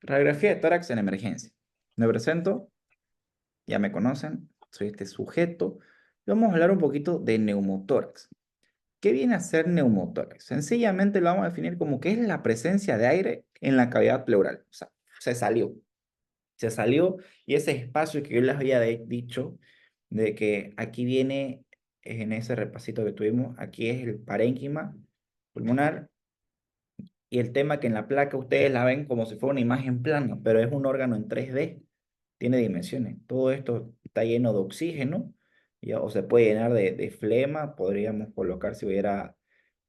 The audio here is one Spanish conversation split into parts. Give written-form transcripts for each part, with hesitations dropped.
Radiografía de tórax en emergencia. Me presento, ya me conocen, soy este sujeto. Y vamos a hablar un poquito de neumotórax. ¿Qué viene a ser neumotórax? Sencillamente lo vamos a definir como que es la presencia de aire en la cavidad pleural. O sea, se salió. Se salió y ese espacio que yo les había dicho de que aquí viene, en ese repasito que tuvimos, aquí es el parénquima pulmonar. Y el tema que en la placa ustedes la ven como si fuera una imagen plana, pero es un órgano en 3D, tiene dimensiones. Todo esto está lleno de oxígeno, ¿ya? O se puede llenar de flema, podríamos colocar si hubiera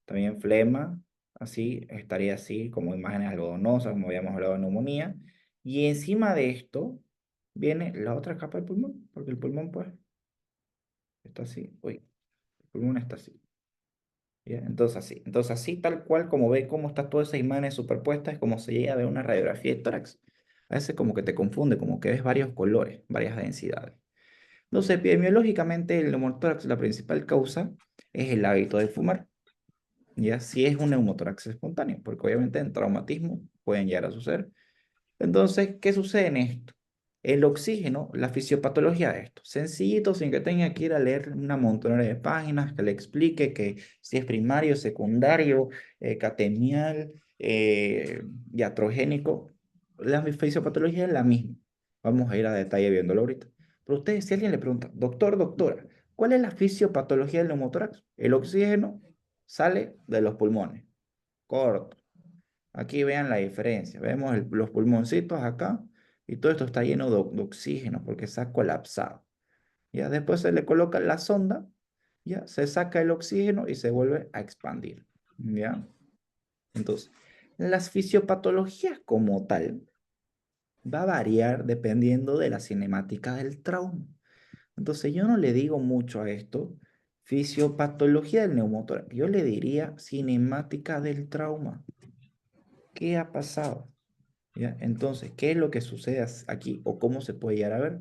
también flema, así, estaría así, como imágenes algodonosas, como habíamos hablado de neumonía. Y encima de esto viene la otra capa del pulmón, porque el pulmón pues está así, uy, el pulmón está así. ¿Ya? Entonces así tal cual como ve cómo está todas esas imágenes superpuestas, es como se llega a ver una radiografía de tórax. A veces como que te confunde, como que ves varios colores, varias densidades. Entonces, epidemiológicamente, el neumotórax, la principal causa es el hábito de fumar. Ya si es un neumotórax espontáneo, porque obviamente en traumatismo pueden llegar a suceder. Entonces, ¿qué sucede en esto? El oxígeno, la fisiopatología de esto. Sencillito, sin que tenga que ir a leer una montonera de páginas que le explique que si es primario, secundario, catenial, iatrogénico. La fisiopatología es la misma. Vamos a ir a detalle viéndolo ahorita. Pero ustedes, si alguien le pregunta, doctor, doctora, ¿cuál es la fisiopatología del neumotórax? El oxígeno sale de los pulmones. Corto. Aquí vean la diferencia. Vemos los pulmoncitos acá y todo esto está lleno de oxígeno porque está colapsado. Ya después se le coloca la sonda, ya se saca el oxígeno y se vuelve a expandir. ¿Ya? Entonces, las fisiopatologías como tal va a variar dependiendo de la cinemática del trauma. Entonces, yo no le digo mucho a esto fisiopatología del neumotórax. Yo le diría cinemática del trauma. ¿Qué ha pasado? ¿Ya? Entonces, ¿qué es lo que sucede aquí o cómo se puede llegar a ver?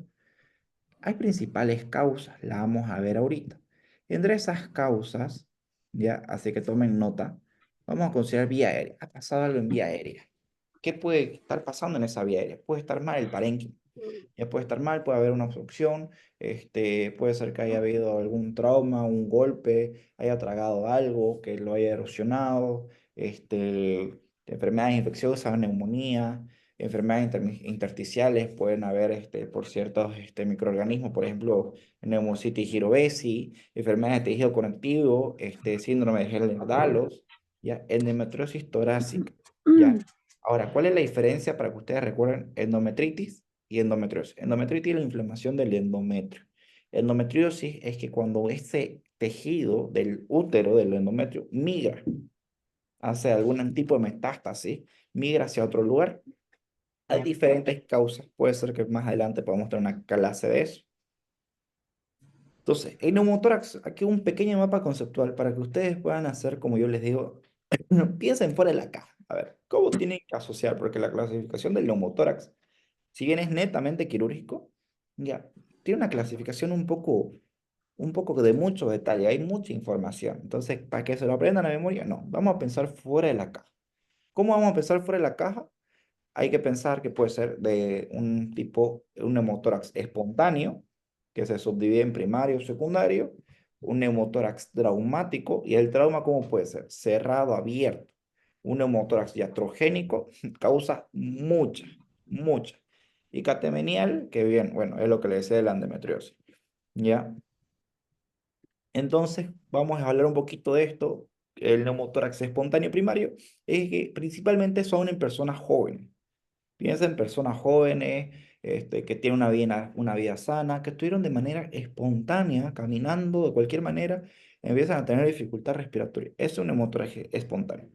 Hay principales causas, la vamos a ver ahorita. Entre esas causas, ya, así que tomen nota, vamos a considerar vía aérea. Ha pasado algo en vía aérea. ¿Qué puede estar pasando en esa vía aérea? Puede estar mal el parénquima. Ya puede estar mal, puede haber una obstrucción, puede ser que haya habido algún trauma, un golpe, haya tragado algo que lo haya erosionado, enfermedades infecciosas, neumonía, enfermedades intersticiales, pueden haber por ciertos microorganismos, por ejemplo, Pneumocystis jirovesi, enfermedades de tejido conectivo, síndrome de Ehlers-Danlos, ya, endometriosis torácica, ya. Ahora, ¿cuál es la diferencia para que ustedes recuerden endometritis y endometriosis? Endometritis es la inflamación del endometrio. Endometriosis es que cuando ese tejido del útero, del endometrio, migra hace algún tipo de metástasis, migra hacia otro lugar. Hay diferentes causas. Puede ser que más adelante podamos tener una clase de eso. Entonces, el neumotórax, aquí un pequeño mapa conceptual para que ustedes puedan hacer, como yo les digo, piensen fuera de la caja. A ver, ¿cómo tienen que asociar? Porque la clasificación del neumotórax, si bien es netamente quirúrgico, ya, tiene una clasificación un poco de mucho detalle, hay mucha información. Entonces, para que se lo aprendan a memoria, no, vamos a pensar fuera de la caja. ¿Cómo vamos a pensar fuera de la caja? Hay que pensar que puede ser de un tipo, un neumotórax espontáneo, que se subdivide en primario y secundario, un neumotórax traumático, y el trauma, ¿cómo puede ser? Cerrado, abierto. Un neumotórax iatrogénico causa mucha. Y catamenial, que bien, bueno, es lo que le decía de la endometriosis. ¿Ya? Entonces, vamos a hablar un poquito de esto. El neumotórax espontáneo primario es que principalmente son en personas jóvenes. Piensa en personas jóvenes, que tienen una vida sana, que estuvieron de manera espontánea, caminando de cualquier manera, empiezan a tener dificultad respiratoria. Es un hemorragia espontáneo.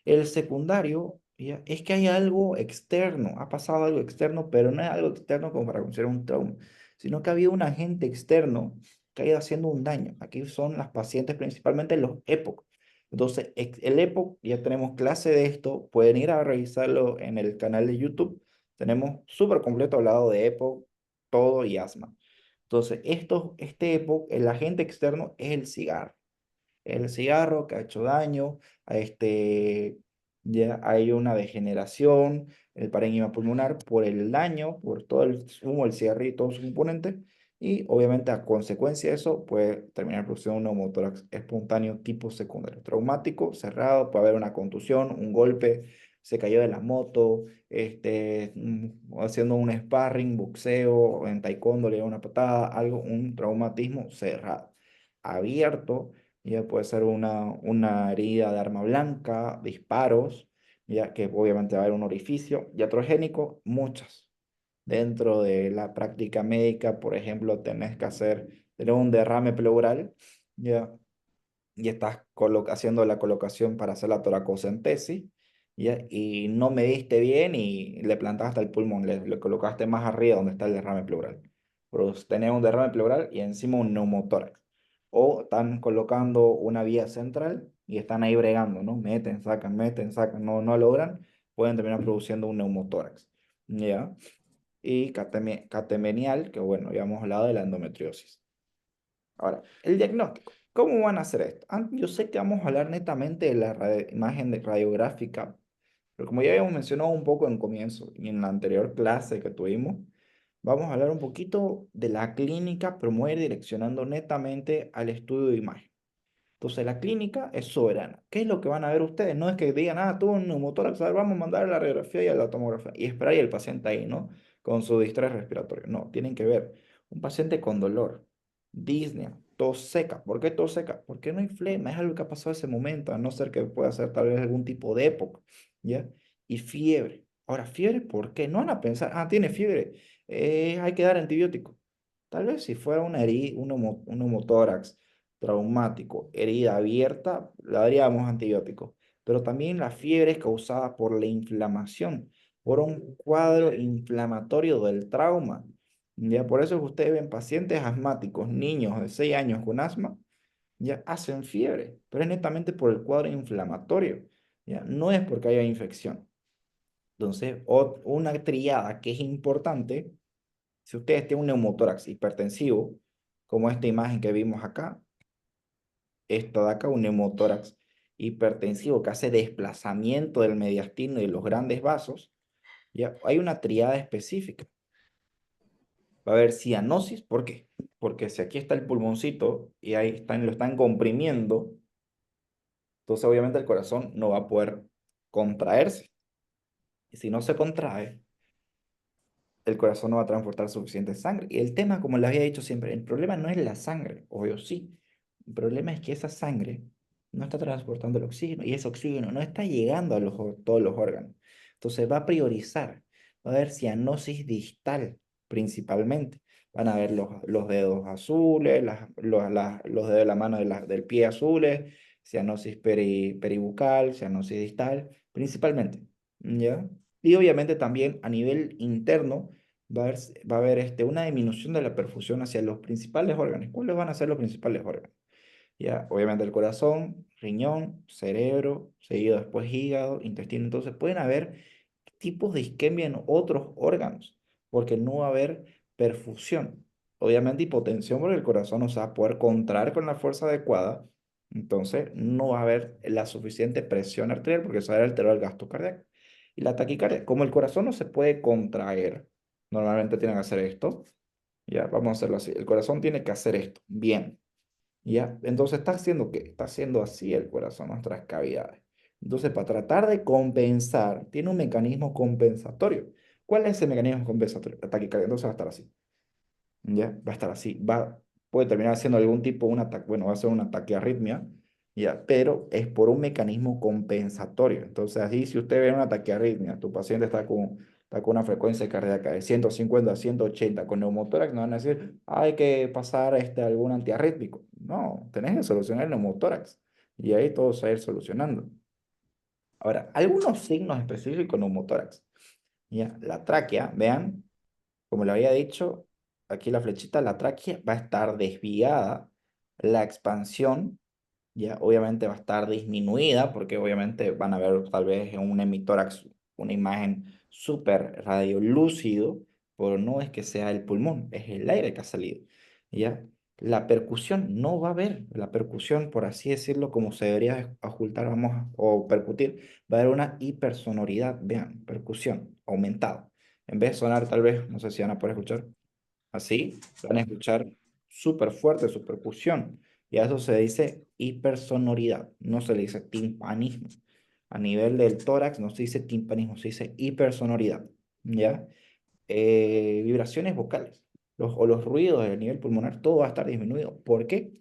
El secundario, ya, es que hay algo externo, ha pasado algo externo, pero no es algo externo como para considerar un trauma, sino que ha habido un agente externo que ha ido haciendo un daño. Aquí son las pacientes, principalmente los EPOC. Entonces, el EPOC, ya tenemos clase de esto, pueden ir a revisarlo en el canal de YouTube. Tenemos súper completo hablado de EPOC, todo y asma. Entonces, este EPOC, el agente externo es el cigarro. El cigarro que ha hecho daño, a ya hay una degeneración en el parénquima pulmonar por el daño, por todo el humo, el cigarrillo y todos sus componentes, y obviamente a consecuencia de eso puede terminar produciendo un neumotórax espontáneo tipo secundario, traumático, cerrado, puede haber una contusión, un golpe, se cayó de la moto, haciendo un sparring, boxeo, en taekwondo le dio una patada, algo, un traumatismo cerrado. Abierto, ya puede ser una herida de arma blanca, disparos, ya que obviamente va a haber un orificio, iatrogénico, muchas. Dentro de la práctica médica, por ejemplo, tener un derrame pleural, ya, y estás haciendo la colocación para hacer la toracocentesis, ¿ya? Y no mediste bien y le plantaste el pulmón, le colocaste más arriba donde está el derrame pleural. Pero tenés un derrame pleural y encima un neumotórax. O están colocando una vía central y están ahí bregando, ¿no? Meten, sacan, no logran, pueden terminar produciendo un neumotórax, ¿ya? Y catemenial, que bueno, ya hemos hablado de la endometriosis. Ahora, el diagnóstico. ¿Cómo van a hacer esto? Yo sé que vamos a hablar netamente de la imagen radiográfica, pero como ya habíamos mencionado un poco en comienzo y en la anterior clase que tuvimos, vamos a hablar un poquito de la clínica, pero me voy a ir direccionando netamente al estudio de imagen. Entonces, la clínica es soberana. ¿Qué es lo que van a ver ustedes? No es que digan, tuvo un neumotórax, a ver, vamos a mandar a la radiografía y a la tomografía y esperar y el paciente ahí, ¿no? Con su distrés respiratorio. No, tienen que ver un paciente con dolor, disnea, tos seca. ¿Por qué tos seca? Porque no hay flema, es algo que ha pasado ese momento, a no ser que pueda ser tal vez algún tipo de época, ¿ya? Y fiebre. Ahora, ¿fiebre por qué? No van a pensar, tiene fiebre, hay que dar antibiótico. Tal vez si fuera una herida, un neumotórax traumático, herida abierta, le daríamos antibióticos. Pero también la fiebre es causada por la inflamación, por un cuadro inflamatorio del trauma. Ya por eso es que ustedes ven pacientes asmáticos, niños de 6 años con asma, ya hacen fiebre, pero es netamente por el cuadro inflamatorio, ya no es porque haya infección. Entonces, una triada que es importante, si ustedes tienen un neumotórax hipertensivo, como esta imagen que vimos acá, esto de acá, un neumotórax hipertensivo que hace desplazamiento del mediastino y de los grandes vasos, ya hay una triada específica. Va a haber cianosis, ¿por qué? Porque si aquí está el pulmoncito y ahí lo están comprimiendo, entonces obviamente el corazón no va a poder contraerse. Y si no se contrae, el corazón no va a transportar suficiente sangre. Y el tema, como les había dicho siempre, el problema no es la sangre, obvio sí. El problema es que esa sangre no está transportando el oxígeno y ese oxígeno no está llegando a todos los órganos. Entonces va a priorizar, va a haber cianosis distal principalmente. Van a ver los dedos azules, los dedos de la mano del pie azules, cianosis peribucal, cianosis distal, principalmente. ¿Ya? Y obviamente también a nivel interno va a haber una disminución de la perfusión hacia los principales órganos. ¿Cuáles van a ser los principales órganos? Ya, obviamente el corazón, riñón, cerebro, seguido después hígado, intestino. Entonces pueden haber tipos de isquemia en otros órganos, porque no va a haber perfusión. Obviamente hipotensión porque el corazón no se va a poder contraer con la fuerza adecuada, entonces no va a haber la suficiente presión arterial porque se va a alterar el gasto cardíaco. Y la taquicardia, como el corazón no se puede contraer, normalmente tienen que hacer esto, ya, vamos a hacerlo así. El corazón tiene que hacer esto, bien. ¿Ya? Entonces está haciendo ¿qué? Está haciendo así el corazón, nuestras cavidades. Entonces, para tratar de compensar, tiene un mecanismo compensatorio. ¿Cuál es ese mecanismo compensatorio? La taquicardia. Entonces va a estar así. ¿Ya? Va a estar así. Puede terminar siendo algún tipo, un ataque, bueno, va a ser un ataque de arritmia, ¿ya? Pero es por un mecanismo compensatorio. Entonces, así, si usted ve un ataque de arritmia, tu paciente está con una frecuencia cardíaca de 150 a 180 con neumotórax, no van a decir, hay que pasar algún antiarrítmico. No, tenés que solucionar el neumotórax. Y ahí todo se va a ir solucionando. Ahora, algunos signos específicos de neumotórax. ¿Ya? La tráquea, vean, como le había dicho, aquí la flechita, la tráquea va a estar desviada, la expansión ya obviamente va a estar disminuida porque obviamente van a ver tal vez en un hemitórax una imagen súper radiolúcido, pero no es que sea el pulmón, es el aire que ha salido, ¿ya? La percusión no va a haber, la percusión, por así decirlo, como se debería ocultar, o percutir, va a haber una hipersonoridad, vean, percusión, aumentado. En vez de sonar tal vez, no sé si van a poder escuchar, así, van a escuchar súper fuerte su percusión. Y a eso se dice hipersonoridad, no se le dice timpanismo. A nivel del tórax no se dice timpanismo, se dice hipersonoridad, ¿ya? Vibraciones vocales o los ruidos del nivel pulmonar, todo va a estar disminuido. ¿Por qué?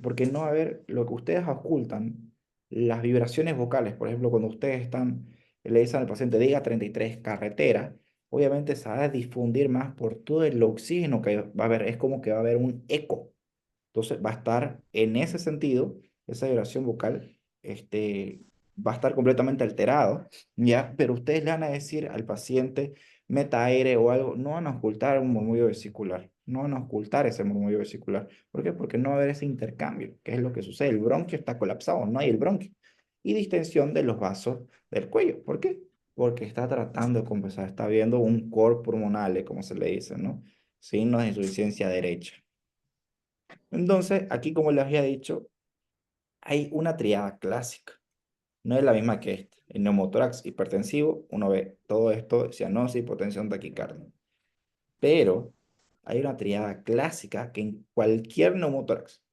Porque no va a haber lo que ustedes ocultan, las vibraciones vocales. Por ejemplo, cuando ustedes están, le dicen al paciente, diga 33 carretera, obviamente se va a difundir más por todo el oxígeno que va a haber. Es como que va a haber un eco. Entonces va a estar en ese sentido, esa vibración vocal, va a estar completamente alterado, ¿ya? Pero ustedes le van a decir al paciente, meta aire o algo, no van a ocultar un murmullo vesicular, no van a ocultar ese murmullo vesicular. ¿Por qué? Porque no va a haber ese intercambio, que es lo que sucede. El bronquio está colapsado, no hay el bronquio. Y distensión de los vasos del cuello. ¿Por qué? Porque está tratando de compensar, está viendo un cor pulmonale, como se le dice, ¿no? Signos de insuficiencia derecha. Entonces, aquí como les había dicho, hay una triada clásica. No es la misma que esta. El neumotórax hipertensivo, uno ve todo esto, cianosis, hipotensión, taquicardia. Pero hay una triada clásica que en cualquier neumotórax,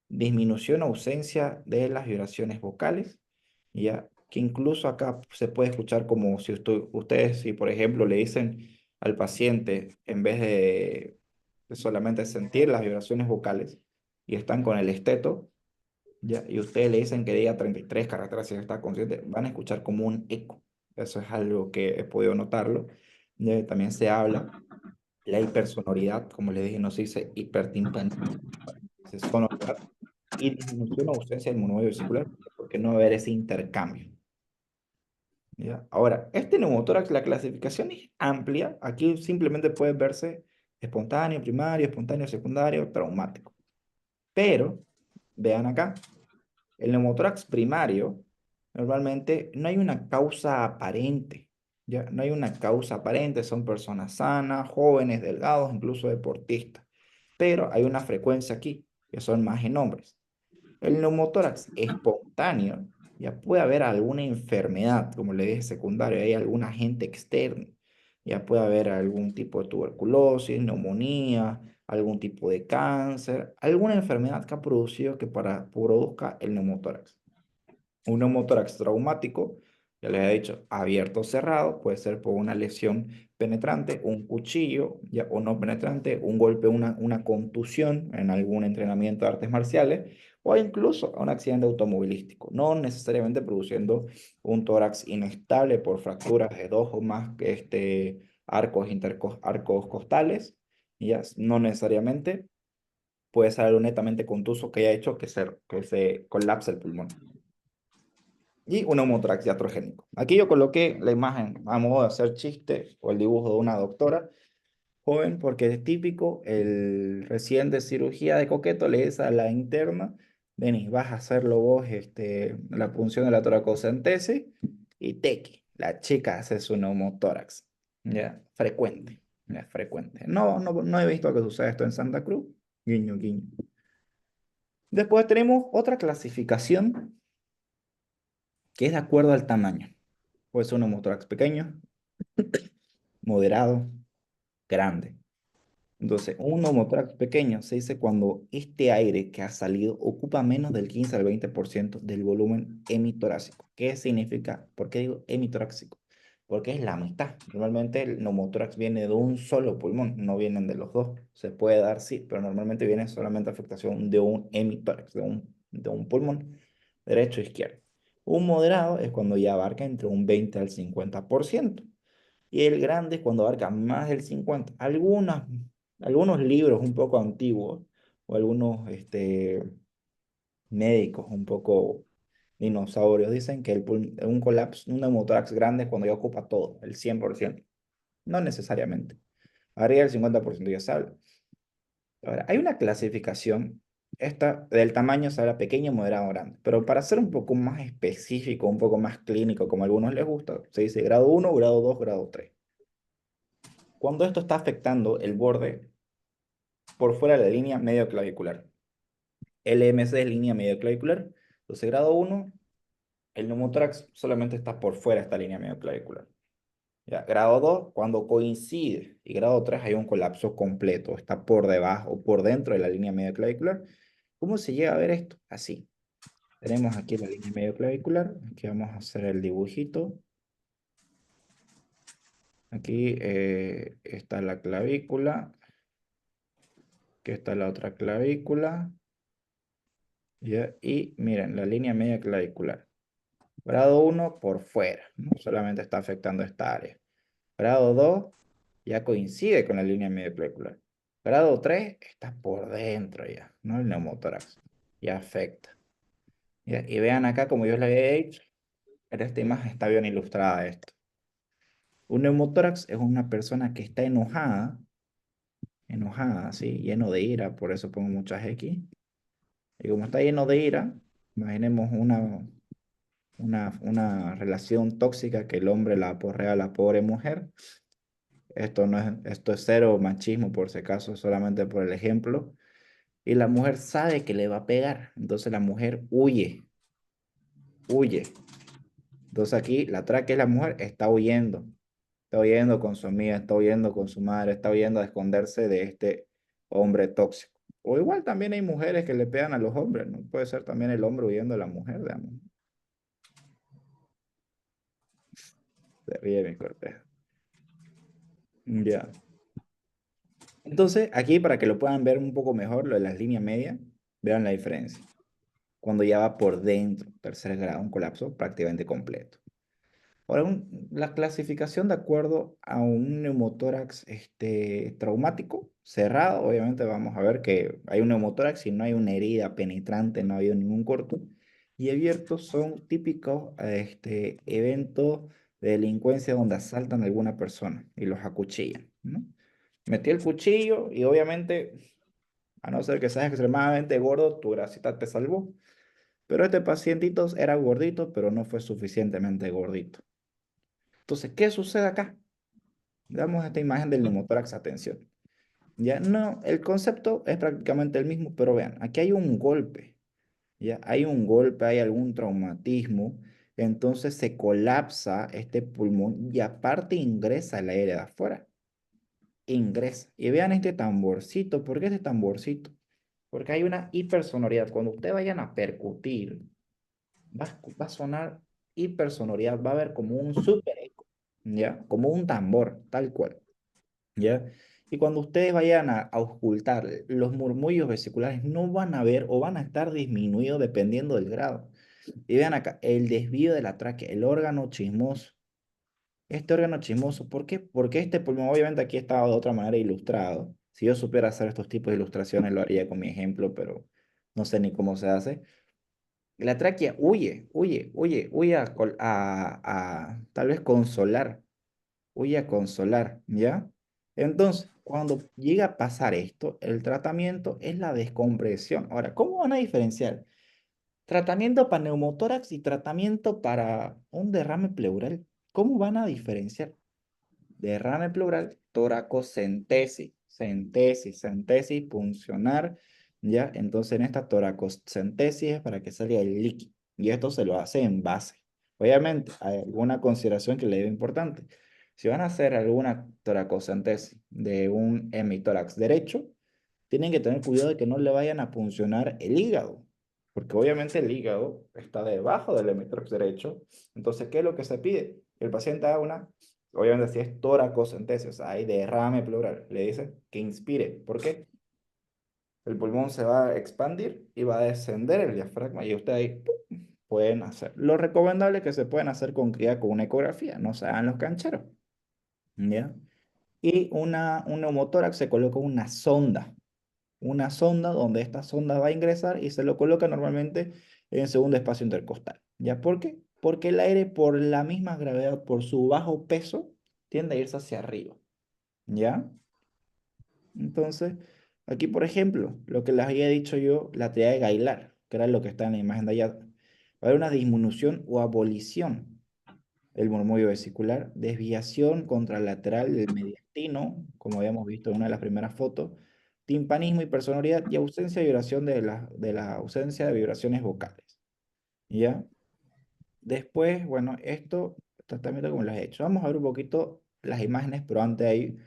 disminución o ausencia de las vibraciones vocales, ya que incluso acá se puede escuchar como si ustedes, si por ejemplo le dicen al paciente, en vez de solamente sentir las vibraciones vocales, y están con el esteto, ya, y ustedes le dicen que diga 33 caracteres si está consciente, van a escuchar como un eco. Eso es algo que he podido notarlo. También se habla la hipersonoridad, como les dije, no se dice hipertimpanismo, se sonoridad y disminución o ausencia del monoide vesicular, porque no va a haber ese intercambio. ¿Ya? Ahora, este neumotórax, la clasificación es amplia. Aquí simplemente puede verse espontáneo, primario, espontáneo, secundario, traumático. Pero, vean acá, el neumotórax primario, normalmente no hay una causa aparente, ¿ya? No hay una causa aparente, son personas sanas, jóvenes, delgados, incluso deportistas. Pero hay una frecuencia aquí, que son más en hombres. El neumotórax espontáneo, ya puede haber alguna enfermedad, como le dije, secundaria, hay algún agente externo, ya puede haber algún tipo de tuberculosis, neumonía, algún tipo de cáncer, alguna enfermedad que ha producido que produzca el neumotórax. Un neumotórax traumático, ya les he dicho, abierto o cerrado, puede ser por una lesión penetrante, un cuchillo, ya, o no penetrante, un golpe, una contusión en algún entrenamiento de artes marciales, o incluso un accidente automovilístico, no necesariamente produciendo un tórax inestable por fracturas de dos o más arcos costales, ya, no necesariamente puede ser algo netamente contuso que haya hecho que se colapse el pulmón y un neumotórax iatrogénico. Aquí yo coloqué la imagen a modo de hacer chiste o el dibujo de una doctora joven, porque es típico, el recién de cirugía de coqueto le dice a la interna, Denis, vas a hacerlo vos, la punción de la toracocentesis, y tequi, la chica hace su neumotórax, ya, frecuente, ya, frecuente. No he visto que suceda esto en Santa Cruz, guiño, guiño. Después tenemos otra clasificación que es de acuerdo al tamaño. Puede ser un neumotórax pequeño, moderado, grande. Entonces, un neumotórax pequeño se dice cuando este aire que ha salido ocupa menos del 15 al 20% del volumen hemitorácico. ¿Qué significa? ¿Por qué digo hemitorácico? Porque es la mitad. Normalmente el neumotórax viene de un solo pulmón, no vienen de los dos. Se puede dar, sí, pero normalmente viene solamente afectación de un hemitórax, de un pulmón derecho o izquierdo. Un moderado es cuando ya abarca entre un 20 al 50%. Y el grande es cuando abarca más del 50. Algunos libros un poco antiguos o algunos médicos un poco dinosaurios dicen que un colapso, un neumotórax grande es cuando ya ocupa todo, el 100%. No necesariamente. Arriba del 50% ya sale. Ahora, hay una clasificación, esta del tamaño se habla pequeño, moderado, grande, pero para ser un poco más específico, un poco más clínico, como a algunos les gusta, se dice grado 1, grado 2, grado 3. Cuando esto está afectando el borde por fuera de la línea medio clavicular. LMC es línea medio clavicular. Entonces, grado uno, el neumotórax solamente está por fuera de esta línea medio clavicular. Ya, grado 2 cuando coincide. Y grado 3 hay un colapso completo. Está por debajo o por dentro de la línea medio clavicular. ¿Cómo se llega a ver esto? Así. Tenemos aquí la línea medio clavicular. Aquí vamos a hacer el dibujito. Aquí está la clavícula. Aquí está la otra clavícula. ¿Ya? Y miren, la línea media clavicular. Grado uno por fuera, ¿no? Solamente está afectando esta área. Grado 2 ya coincide con la línea media clavicular. Grado 3 está por dentro ya, ¿no? El neumotórax. Ya afecta. ¿Ya? Y vean acá, como yo les había dicho, en esta imagen está bien ilustrada esto. Un neumotórax es una persona que está enojada, ¿sí? Lleno de ira, por eso pongo muchas X. Y como está lleno de ira, imaginemos una relación tóxica que el hombre la aporrea a la pobre mujer. Esto es cero machismo por si acaso, solamente por el ejemplo. Y la mujer sabe que le va a pegar, entonces la mujer huye. Entonces aquí la tráquea es la mujer, está huyendo con su amiga, está huyendo con su madre, está huyendo a esconderse de este hombre tóxico. O igual también hay mujeres que le pegan a los hombres, ¿no? Puede ser también el hombre huyendo de la mujer, digamos. Se ríe mi cortejo. Ya. Entonces, aquí para que lo puedan ver un poco mejor, lo de las líneas medias, vean la diferencia. Cuando ya va por dentro, tercer grado, un colapso prácticamente completo. Ahora, la clasificación de acuerdo a un neumotórax traumático cerrado, obviamente vamos a ver que hay un neumotórax y no hay una herida penetrante, no ha habido ningún corto. Y abiertos son típicos eventos de delincuencia donde asaltan a alguna persona y los acuchillan, ¿no? Metí el cuchillo y obviamente, a no ser que seas extremadamente gordo, tu grasita te salvó. Pero este pacientito era gordito, pero no fue suficientemente gordito. Entonces, ¿qué sucede acá? Damos esta imagen del neumotórax, atención. Ya no, el concepto es prácticamente el mismo, pero vean, aquí hay un golpe, ya hay un golpe, hay algún traumatismo, entonces se colapsa este pulmón y aparte ingresa el aire de afuera, ingresa. Y vean este tamborcito, ¿por qué este tamborcito? Porque hay una hipersonoridad. Cuando ustedes vayan a percutir, va a sonar hipersonoridad, va a haber como un super eco, ¿ya? Como un tambor, tal cual. ¿Ya? Y cuando ustedes vayan a auscultar los murmullos vesiculares, no van a ver o van a estar disminuidos dependiendo del grado. Y vean acá, el desvío de la tráquea, el órgano chismoso. Este órgano chismoso, ¿por qué? Porque este pulmón, obviamente aquí estaba de otra manera ilustrado. Si yo supiera hacer estos tipos de ilustraciones, lo haría con mi ejemplo, pero no sé ni cómo se hace. La tráquea huye a tal vez consolar, voy a consolar, ¿ya? Entonces, cuando llega a pasar esto, el tratamiento es la descompresión. Ahora, ¿cómo van a diferenciar? Tratamiento para neumotórax y tratamiento para un derrame pleural. ¿Cómo van a diferenciar? Derrame pleural, toracocentesis, centesis, puncionar, ¿ya? Entonces en esta toracocentesis es para que salga el líquido, y esto se lo hace en base. Obviamente, hay alguna consideración que le dé importante. Si van a hacer alguna toracocentesis de un hemitórax derecho, tienen que tener cuidado de que no le vayan a puncionar el hígado, porque obviamente el hígado está debajo del hemitórax derecho. Entonces, ¿qué es lo que se pide? Que el paciente haga una, obviamente si es toracocentesis, o sea, hay derrame pleural, le dice que inspire. ¿Por qué? El pulmón se va a expandir y va a descender el diafragma y ustedes ahí ¡pum! Pueden hacer. Lo recomendable es que se pueden hacer con una ecografía, no se hagan los cancheros, ¿ya? Y un neumotórax se coloca una sonda donde esta sonda va a ingresar y se lo coloca normalmente en el segundo espacio intercostal. ¿Ya por qué? Porque el aire por la misma gravedad, por su bajo peso, tiende a irse hacia arriba. ¿Ya? Entonces, aquí por ejemplo, lo que les había dicho yo, la teoría de Gailar, que era lo que está en la imagen de allá, va a haber una disminución o abolición del murmullo vesicular, desviación contralateral del mediastino, como habíamos visto en una de las primeras fotos, timpanismo, hipersonoridad y ausencia de vibración de la ausencia de vibraciones vocales. ¿Ya? Después, bueno, esto, tratamiento como lo he hecho. Vamos a ver un poquito las imágenes, pero antes hay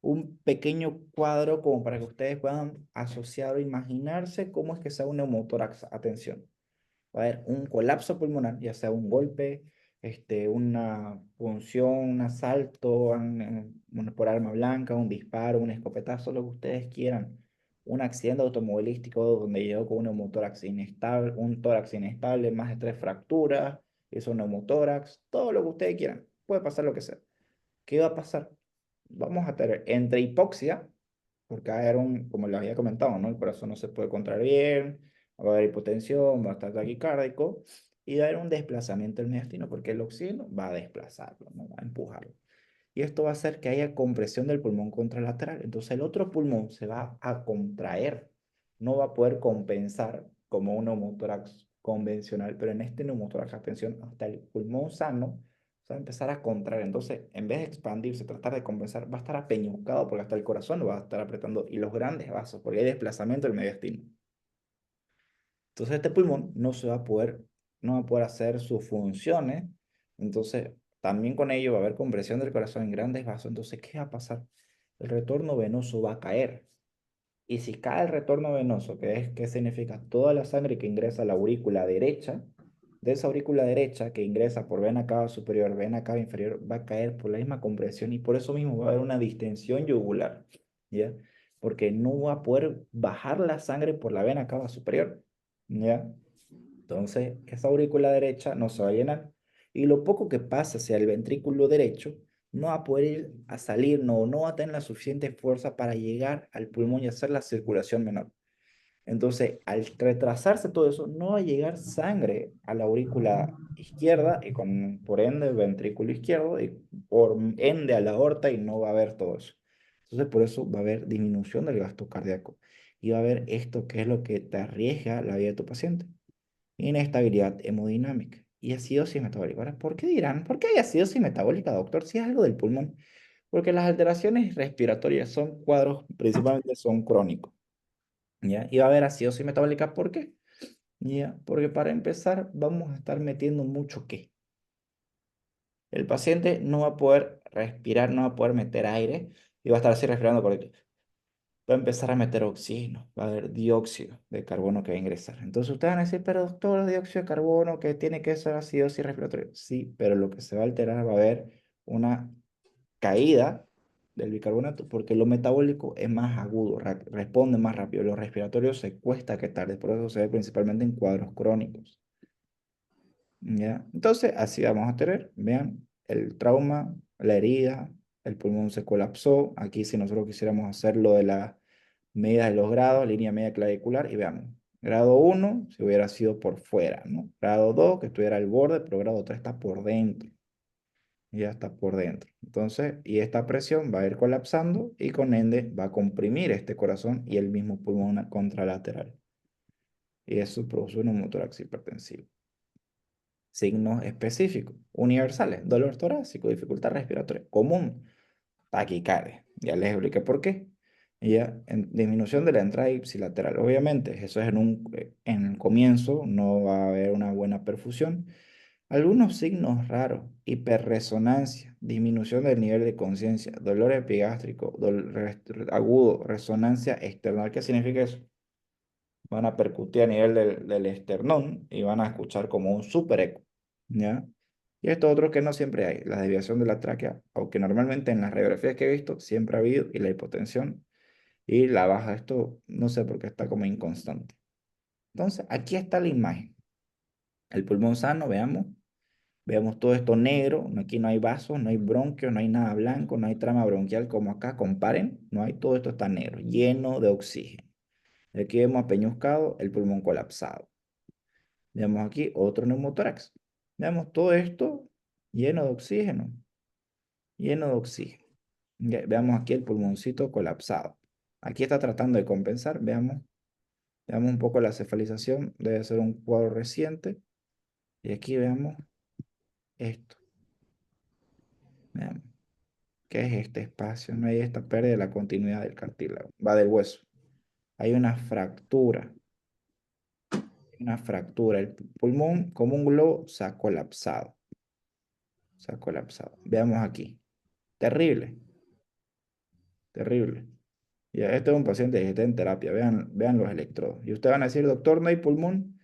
un pequeño cuadro como para que ustedes puedan asociar o imaginarse cómo es que sea un neumotórax. Atención, va a haber un colapso pulmonar, ya sea un golpe, una punción, un asalto por arma blanca, un disparo, un escopetazo, lo que ustedes quieran. Un accidente automovilístico donde llegó con un neumotórax inestable, un tórax inestable, más de 3 fracturas, eso neumotórax, todo lo que ustedes quieran. Puede pasar lo que sea. ¿Qué va a pasar? Vamos a tener entre hipoxia, porque va a haber como les había comentado, ¿no? El corazón no se puede contraer bien, va a haber hipotensión, va a estar taquicárdico, y va a haber un desplazamiento del mediastino, porque el oxígeno va a desplazarlo, ¿no? Va a empujarlo. Y esto va a hacer que haya compresión del pulmón contralateral. Entonces el otro pulmón se va a contraer, no va a poder compensar como un neumotórax convencional, pero en este neumotórax, atención, hasta el pulmón sano se va a empezar a contraer. Entonces, en vez de expandirse, tratar de compensar, va a estar apeñucado porque hasta el corazón lo va a estar apretando y los grandes vasos, porque hay desplazamiento del mediastino. Entonces este pulmón no va a poder hacer sus funciones. Entonces también con ello va a haber compresión del corazón en grandes vasos. Entonces, ¿qué va a pasar? El retorno venoso va a caer. Y si cae el retorno venoso, ¿qué significa? Toda la sangre que ingresa a la aurícula derecha, de esa aurícula derecha que ingresa por vena cava superior, vena cava inferior, va a caer por la misma compresión y por eso mismo va a haber una distensión yugular, ¿ya? Porque no va a poder bajar la sangre por la vena cava superior, ¿ya? Entonces, esa aurícula derecha no se va a llenar y lo poco que pasa hacia el ventrículo derecho no va a poder ir a salir, no va a tener la suficiente fuerza para llegar al pulmón y hacer la circulación menor. Entonces, al retrasarse todo eso, no va a llegar sangre a la aurícula izquierda y por ende el ventrículo izquierdo y por ende a la aorta y no va a haber todo eso. Entonces, por eso va a haber disminución del gasto cardíaco y va a haber esto que es lo que te arriesga la vida de tu paciente: inestabilidad hemodinámica y acidosis metabólica. Ahora, ¿por qué dirán? ¿Por qué hay acidosis metabólica, doctor? Si es algo del pulmón. Porque las alteraciones respiratorias son cuadros, principalmente son crónicos, ¿ya? Y va a haber acidosis metabólica, ¿por qué? ¿Ya? Porque para empezar vamos a estar metiendo mucho qué. El paciente no va a poder respirar, no va a poder meter aire y va a estar así respirando por aquí. Va a empezar a meter oxígeno, va a haber dióxido de carbono que va a ingresar. Entonces ustedes van a decir, pero doctor, dióxido de carbono que tiene que ser acidosis respiratoria. Sí, pero lo que se va a alterar va a haber una caída del bicarbonato porque lo metabólico es más agudo, responde más rápido. Lo respiratorio se cuesta que tarde, por eso se ve principalmente en cuadros crónicos. ¿Ya? Entonces, así vamos a tener, vean, el trauma, la herida, el pulmón se colapsó. Aquí si nosotros quisiéramos hacer lo de las medidas de los grados, línea media clavicular, y veamos, grado 1 si hubiera sido por fuera, ¿no? Grado 2 que estuviera al borde, pero grado 3 está por dentro, ya está por dentro. Entonces, y esta presión va a ir colapsando y con ende va a comprimir este corazón y el mismo pulmón contralateral. Y eso produce un neumotórax hipertensivo. Signos específicos, universales: dolor torácico, dificultad respiratoria, común, taquicardia. Ya les expliqué por qué. Y ya, disminución de la entrada ipsilateral. Obviamente, eso es en el comienzo, no va a haber una buena perfusión. Algunos signos raros: hiperresonancia, disminución del nivel de conciencia, dolor epigástrico, agudo, resonancia externa. ¿Qué significa eso? Van a percutir a nivel del esternón y van a escuchar como un super eco, ¿ya? Y esto otro que no siempre hay, la desviación de la tráquea, aunque normalmente en las radiografías que he visto siempre ha habido, y la hipotensión y la baja, esto no sé por qué está como inconstante. Entonces, aquí está la imagen. El pulmón sano, veamos todo esto negro, aquí no hay vasos, no hay bronquios, no hay nada blanco, no hay trama bronquial como acá, comparen, no hay, todo esto está negro, lleno de oxígeno. Aquí vemos apeñuscado el pulmón colapsado. Veamos aquí otro neumotórax. Veamos todo esto lleno de oxígeno, lleno de oxígeno. Veamos aquí el pulmoncito colapsado. Aquí está tratando de compensar. Veamos un poco la cefalización. Debe ser un cuadro reciente. Y aquí veamos esto. Veamos. ¿Qué es este espacio? No hay esta pérdida de la continuidad del cartílago. Va del hueso. hay una fractura. Una fractura. El pulmón, como un globo, se ha colapsado. Se ha colapsado. Veamos aquí. Terrible, terrible. Ya, este es un paciente que está en terapia. Vean los electrodos. Y ustedes van a decir, doctor, no hay pulmón.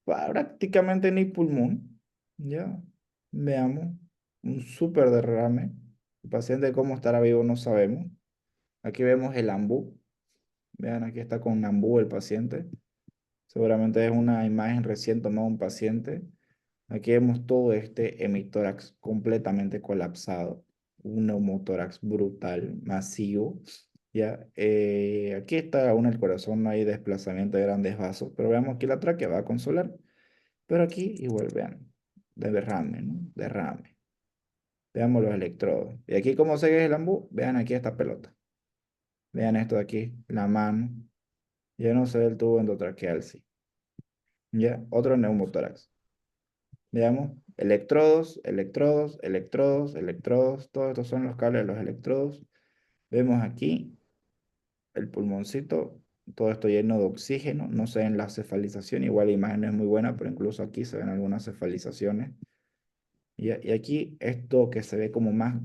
Prácticamente no hay pulmón. Ya, veamos. Un súper derrame. El paciente, cómo estará vivo, no sabemos. Aquí vemos el ambú. Vean, aquí está con un ambú el paciente. Seguramente es una imagen recién tomada de un paciente. Aquí vemos todo este hemitórax completamente colapsado, un neumotórax brutal, masivo. Ya, aquí está aún el corazón, no hay desplazamiento de grandes vasos, pero veamos aquí la tráquea va a consolar. Pero aquí igual vean, de derrame, ¿no? Derrame. Veamos los electrodos. Y aquí cómo se ve el ambú, vean aquí esta pelota. Vean esto de aquí, la mano. Ya no se ve el tubo endotraqueal, sí. Ya, otro neumotórax. Veamos, electrodos, electrodos, electrodos, electrodos, todos estos son los cables de los electrodos. Vemos aquí el pulmoncito, todo esto lleno de oxígeno, no se ven la cefalización, igual la imagen no es muy buena, pero incluso aquí se ven algunas cefalizaciones. Y aquí esto que se ve como más,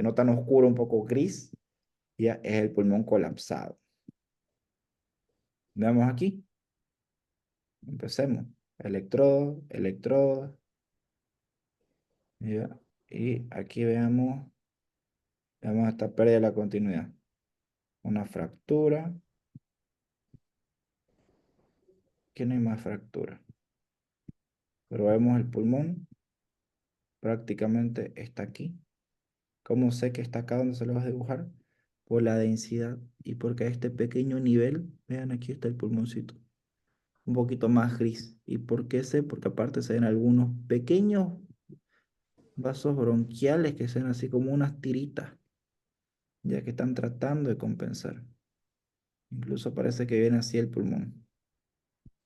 no tan oscuro, un poco gris, ya es el pulmón colapsado. Veamos aquí, empecemos. Electrodos, electrodos, ya. Y aquí veamos esta pérdida de la continuidad. Una fractura. Aquí no hay más fractura. Pero vemos el pulmón, prácticamente está aquí. ¿Cómo sé que está acá donde se lo vas a dibujar? Por la densidad y porque a este pequeño nivel, vean aquí está el pulmoncito, un poquito más gris. ¿Y por qué sé? Porque aparte se ven algunos pequeños vasos bronquiales que se ven así como unas tiritas, ya que están tratando de compensar. Incluso parece que viene así el pulmón.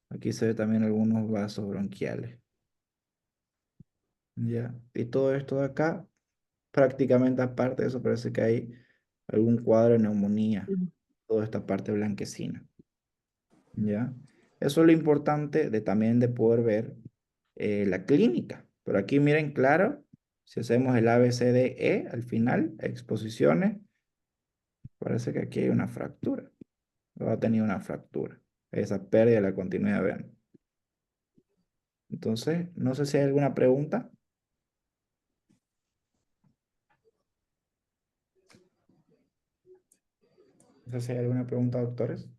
Aquí se ve también algunos vasos bronquiales. ¿Ya? Y todo esto de acá, prácticamente aparte de eso, parece que hay algún cuadro de neumonía, toda esta parte blanquecina. ¿Ya? Eso es lo importante de también de poder ver la clínica. Pero aquí miren claro, si hacemos el ABCDE al final, exposiciones, parece que aquí hay una fractura. Va a tener una fractura. Esa pérdida de la continuidad, vean. Entonces, no sé si hay alguna pregunta. No sé si hay alguna pregunta, doctores.